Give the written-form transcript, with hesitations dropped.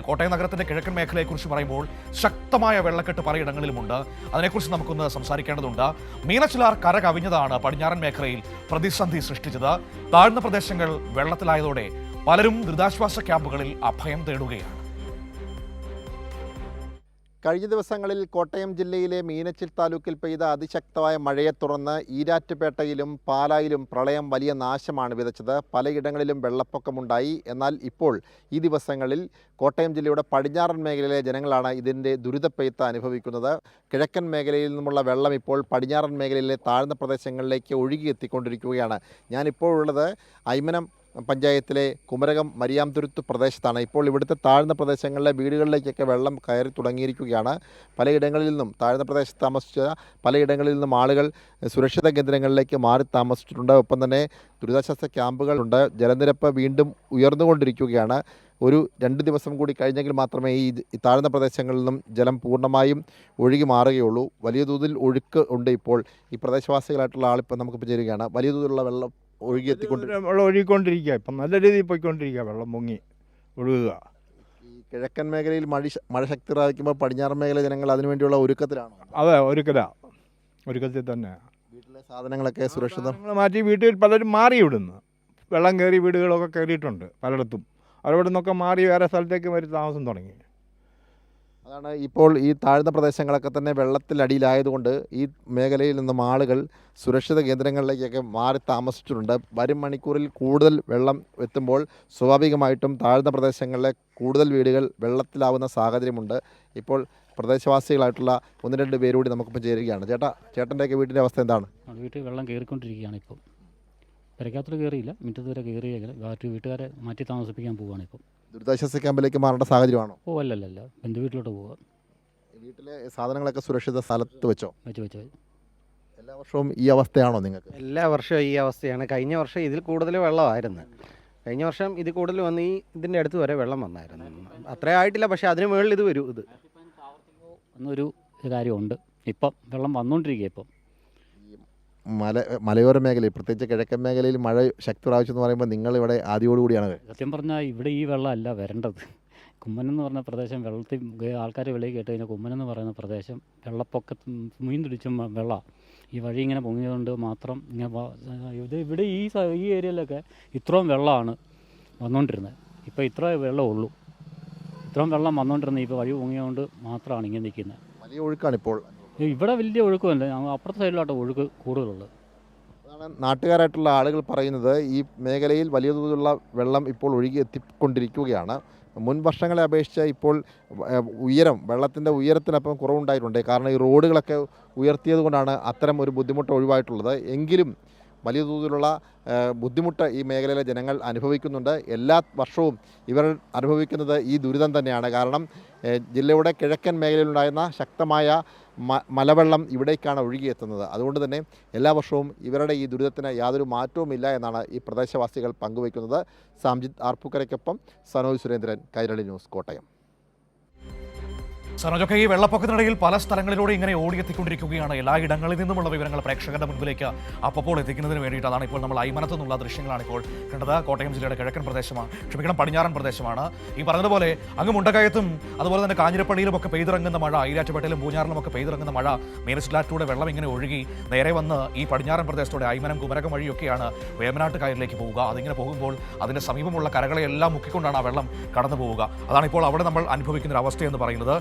കോട്ടയം നഗരത്തിന്റെ കിഴക്കൻ മേഖലയെക്കുറിച്ച് പറയുമ്പോൾ ശക്തമായ വെള്ളക്കെട്ട് പലയിടങ്ങളിലുമുണ്ട്. അതിനെക്കുറിച്ച് നമുക്കൊന്ന് സംസാരിക്കേണ്ടതുണ്ട്. മീനച്ചിലാർ കര കവിഞ്ഞതാണ് പടിഞ്ഞാറൻ മേഖലയിൽ പ്രതിസന്ധി സൃഷ്ടിച്ചത്. താഴ്ന്ന പ്രദേശങ്ങൾ വെള്ളത്തിലായതോടെ പലരും ദുരിതാശ്വാസ ക്യാമ്പുകളിൽ അഭയം തേടുകയാണ്. കഴിഞ്ഞ ദിവസങ്ങളിൽ കോട്ടയം ജില്ലയിലെ മീനച്ചിൽ താലൂക്കിൽ പെയ്ത അതിശക്തമായ മഴയെ തുടർന്ന് ഈരാറ്റുപേട്ടയിലും പാലായിലും പ്രളയം വലിയ നാശമാണ് വിതച്ചത്. പലയിടങ്ങളിലും വെള്ളപ്പൊക്കമുണ്ടായി. എന്നാൽ ഇപ്പോൾ ഈ ദിവസങ്ങളിൽ കോട്ടയം ജില്ലയുടെ പടിഞ്ഞാറൻ മേഖലയിലെ ജനങ്ങളാണ് ഇതിൻ്റെ ദുരിതപ്പെയ്ത്ത് അനുഭവിക്കുന്നത്. കിഴക്കൻ മേഖലയിൽ നിന്നുമുള്ള വെള്ളം ഇപ്പോൾ പടിഞ്ഞാറൻ മേഖലയിലെ താഴ്ന്ന പ്രദേശങ്ങളിലേക്ക് ഒഴുകിയെത്തിക്കൊണ്ടിരിക്കുകയാണ്. ഞാനിപ്പോൾ ഉള്ളത് ഐമനം പഞ്ചായത്തിലെ കുമരകം മരിയാംതുരുത്ത് പ്രദേശത്താണ്. ഇപ്പോൾ ഇവിടുത്തെ താഴ്ന്ന പ്രദേശങ്ങളിലെ വീടുകളിലേക്കൊക്കെ വെള്ളം കയറി തുടങ്ങിയിരിക്കുകയാണ്. പലയിടങ്ങളിൽ നിന്നും താഴ്ന്ന പ്രദേശത്ത് താമസിച്ച പലയിടങ്ങളിൽ നിന്നും ആളുകൾ സുരക്ഷിത കേന്ദ്രങ്ങളിലേക്ക് മാറി താമസിച്ചിട്ടുണ്ട്. ഒപ്പം തന്നെ ദുരിതാശ്വാസ ക്യാമ്പുകളുണ്ട്. ജലനിരപ്പ് വീണ്ടും ഉയർന്നുകൊണ്ടിരിക്കുകയാണ്. ഒരു 2 ദിവസം കൂടി കഴിഞ്ഞെങ്കിൽ മാത്രമേ ഈ താഴ്ന്ന പ്രദേശങ്ങളിൽ നിന്നും ജലം പൂർണ്ണമായും ഒഴുകി മാറുകയുള്ളൂ. വലിയ തോതിൽ ഒഴുക്ക് ഉണ്ട്. ഇപ്പോൾ ഈ പ്രദേശവാസികളായിട്ടുള്ള ആളിപ്പോൾ നമുക്കിപ്പോൾ ചേരുകയാണ്. വലിയ തോതിലുള്ള വെള്ളം വെള്ളം ഒഴുകിക്കൊണ്ടിരിക്കുക. ഇപ്പം നല്ല രീതിയിൽ പോയിക്കൊണ്ടിരിക്കുക. വെള്ളം പൊങ്ങി ഒഴുകുക. ഈ കിഴക്കൻ മേഖലയിൽ മഴ ശക്തി പ്രാപിക്കുമ്പോൾ പടിഞ്ഞാറൻ മേഖല ജനങ്ങൾ അതിനുവേണ്ടിയുള്ള ഒരുക്കത്തിലാണോ? അതെ, ഒരുക്കത്തിൽ തന്നെ. വീട്ടിലെ സാധനങ്ങളൊക്കെ സുരക്ഷിതം മാറ്റി വീട്ടിൽ പലരും മാറി ഇവിടുന്ന്. വെള്ളം കയറി വീടുകളൊക്കെ കയറിയിട്ടുണ്ട് പലയിടത്തും. അവരവിടെ നിന്നൊക്കെ മാറി വേറെ സ്ഥലത്തേക്ക് വരി താമസം തുടങ്ങി. അതാണ് ഇപ്പോൾ ഈ താഴ്ന്ന പ്രദേശങ്ങളൊക്കെ തന്നെ വെള്ളത്തിലടിയിലായതുകൊണ്ട് ഈ മേഖലയിൽ നിന്നും ആളുകൾ സുരക്ഷിത കേന്ദ്രങ്ങളിലേക്കൊക്കെ മാറി താമസിച്ചിട്ടുണ്ട്. വരും മണിക്കൂറിൽ കൂടുതൽ വെള്ളം എത്തുമ്പോൾ സ്വാഭാവികമായിട്ടും താഴ്ന്ന പ്രദേശങ്ങളിലെ കൂടുതൽ വീടുകൾ വെള്ളത്തിലാവുന്ന സാഹചര്യമുണ്ട്. ഇപ്പോൾ പ്രദേശവാസികളായിട്ടുള്ള 1-2 പേരുകൂടി നമുക്കിപ്പോൾ ചേരുകയാണ്. ചേട്ടൻ്റെയൊക്കെ വീട്ടിൻ്റെ അവസ്ഥ എന്താണ്? വീട്ടിൽ വെള്ളം കയറിക്കൊണ്ടിരിക്കുകയാണ്. ഇപ്പം പെരക്കകത്തോട് കയറിയില്ല, മുറ്റത്ത് വരെ കയറിയേക്കില്ല. വീട്ടുകാരെ മാറ്റി താമസിപ്പിക്കാൻ പോവുകയാണ് ഇപ്പം. ദുരിതാശ്വാസ ക്യാമ്പിലേക്ക് മാറേണ്ട സാഹചര്യമാണോ? അല്ലല്ല, ബന്ധു വീട്ടിലോട്ട് പോവുക. വീട്ടിലെ സാധനങ്ങളൊക്കെ സുരക്ഷിത സ്ഥലത്ത് വെച്ചോ? വെച്ച് എല്ലാ വർഷവും ഈ അവസ്ഥയാണോ നിങ്ങൾക്ക്? എല്ലാ വർഷവും ഈ അവസ്ഥയാണ്. കഴിഞ്ഞ വർഷം ഇതിൽ കൂടുതൽ വെള്ളമായിരുന്നു. കഴിഞ്ഞ വർഷം ഇതിൽ കൂടുതൽ വന്ന് ഇതിൻ്റെ അടുത്ത് വരെ വെള്ളം വന്നായിരുന്നു. അത്രേ ആയിട്ടില്ല, പക്ഷേ അതിന് മുകളിൽ ഇത് വരും. എന്നൊരു കാര്യമുണ്ട്. ഇപ്പം വെള്ളം വന്നുകൊണ്ടിരിക്കുക. ഇപ്പം മലയോര മേഖലയിൽ പ്രത്യേകിച്ച് കിഴക്കൻ മേഖലയിൽ മഴ ശക്തി പ്രാപിച്ചെന്ന് പറയുമ്പോൾ നിങ്ങളിവിടെ ആദ്യോടുകൂടിയാണ്. സത്യം പറഞ്ഞാൽ ഇവിടെ ഈ വെള്ളമല്ല വരേണ്ടത്. കുമ്മനെന്ന് പറഞ്ഞ പ്രദേശം വെള്ളത്തിൽ ആൾക്കാർ വെളിയിൽ കേട്ട് കഴിഞ്ഞാൽ കുമ്മനെന്ന് പറയുന്ന പ്രദേശം വെള്ളപ്പൊക്കത്ത് മീൻ പിടിച്ചും വെള്ളം ഈ വഴി ഇങ്ങനെ പൊങ്ങിയതുകൊണ്ട് മാത്രം ഇവിടെ ഈ ഏരിയയിലൊക്കെ ഇത്രയും വെള്ളമാണ് വന്നുകൊണ്ടിരുന്നത്. ഇപ്പോൾ ഇത്ര വെള്ളമേ ഉള്ളൂ. ഇത്രയും വെള്ളം വന്നുകൊണ്ടിരുന്നത് ഇപ്പോൾ വഴി പൊങ്ങിയതുകൊണ്ട് മാത്രമാണ് ഇങ്ങനെ നിൽക്കുന്നത്. വലിയ ഒഴുക്കാണ് ഇപ്പോൾ. ഇവിടെ വലിയ ഒഴുക്കുമല്ല, അപ്പുറത്തെ സൈഡിലോട്ട് ഒഴുക്ക് കൂടുതലുള്ളത്. അതാണ് നാട്ടുകാരായിട്ടുള്ള ആളുകൾ പറയുന്നത്. ഈ മേഖലയിൽ വലിയ തോതിലുള്ള വെള്ളം ഇപ്പോൾ ഒഴുകി എത്തിക്കൊണ്ടിരിക്കുകയാണ്. മുൻ വർഷങ്ങളെ അപേക്ഷിച്ച് ഇപ്പോൾ വെള്ളത്തിൻ്റെ ഉയരത്തിനപ്പം കുറവുണ്ടായിട്ടുണ്ട്. കാരണം ഈ റോഡുകളൊക്കെ ഉയർത്തിയത് കൊണ്ടാണ് അത്തരം ഒരു ബുദ്ധിമുട്ട് ഒഴിവായിട്ടുള്ളത്. എങ്കിലും വലിയ തോതിലുള്ള ബുദ്ധിമുട്ട് ഈ മേഖലയിലെ ജനങ്ങൾ അനുഭവിക്കുന്നുണ്ട്. എല്ലാ വർഷവും ഇവർ അനുഭവിക്കുന്നത് ഈ ദുരിതം തന്നെയാണ്. കാരണം ജില്ലയുടെ കിഴക്കൻ മേഖലയിലുണ്ടായിരുന്ന ശക്തമായ മലവെള്ളം ഇവിടേക്കാണ് ഒഴുകിയെത്തുന്നത്. അതുകൊണ്ട് തന്നെ എല്ലാ വർഷവും ഇവരുടെ ഈ ദുരിതത്തിന് യാതൊരു മാറ്റവുമില്ല എന്നാണ് ഈ പ്രദേശവാസികൾ പങ്കുവയ്ക്കുന്നത്. സാംജിത് ആർപ്പൂക്കരയ്ക്കൊപ്പം സനോജ് സുരേന്ദ്രൻ, കൈരളി ന്യൂസ്, കോട്ടയം. സനോജൊക്കെ ഈ വെള്ളപ്പൊക്കത്തിനിടയിൽ പല സ്ഥലങ്ങളിലൂടെ ഇങ്ങനെ ഓടിയെത്തിക്കൊണ്ടിരിക്കുകയാണ്. എല്ലാ ഇടങ്ങളിൽ നിന്നുമുള്ള വിവരങ്ങൾ പ്രേക്ഷകരുടെ മുൻപിലേക്ക് അപ്പോൾ എത്തിക്കുന്നതിന് വേണ്ടിയിട്ട് അതാണ് ഇപ്പോൾ നമ്മൾ ഐമനത്തു നിന്നുള്ള ദൃശ്യങ്ങളാണ് ഇപ്പോൾ കണ്ടത്. കോട്ടയം ജില്ലയുടെ കിഴക്കൻ പ്രദേശമാണ്, പടിഞ്ഞാറൻ പ്രദേശമാണ്. ഈ പറഞ്ഞതുപോലെ അങ്ങ് മുണ്ടക്കയത്തും അതുപോലെ തന്നെ കാഞ്ഞിരപ്പള്ളിയിലുമൊക്കെ പെയ്തിറങ്ങുന്ന മഴ, ഈരാറ്റുപേട്ടയിലും പൂഞ്ഞാറിലുമൊക്കെ പെയ്തിറങ്ങുന്ന മഴ, മീനച്ചിലാറ്റിലൂടെ വെള്ളം ഇങ്ങനെ ഒഴുകി നേരെ വന്ന് ഈ പടിഞ്ഞാറൻ പ്രദേശത്തോടെ ഐമനം കുമരകം വഴിയൊക്കെയാണ് വേമ്പനാട്ട് കായലിലേക്ക് പോവുക. അതിങ്ങനെ പോകുമ്പോൾ അതിൻ്റെ സമീപമുള്ള കരകളെല്ലാം മുക്കിക്കൊണ്ടാണ് ആ വെള്ളം കടന്നു പോവുക. അതാണ് ഇപ്പോൾ അവിടെ നമ്മൾ അനുഭവിക്കുന്ന ഒരു അവസ്ഥയെന്ന് പറയുന്നത്.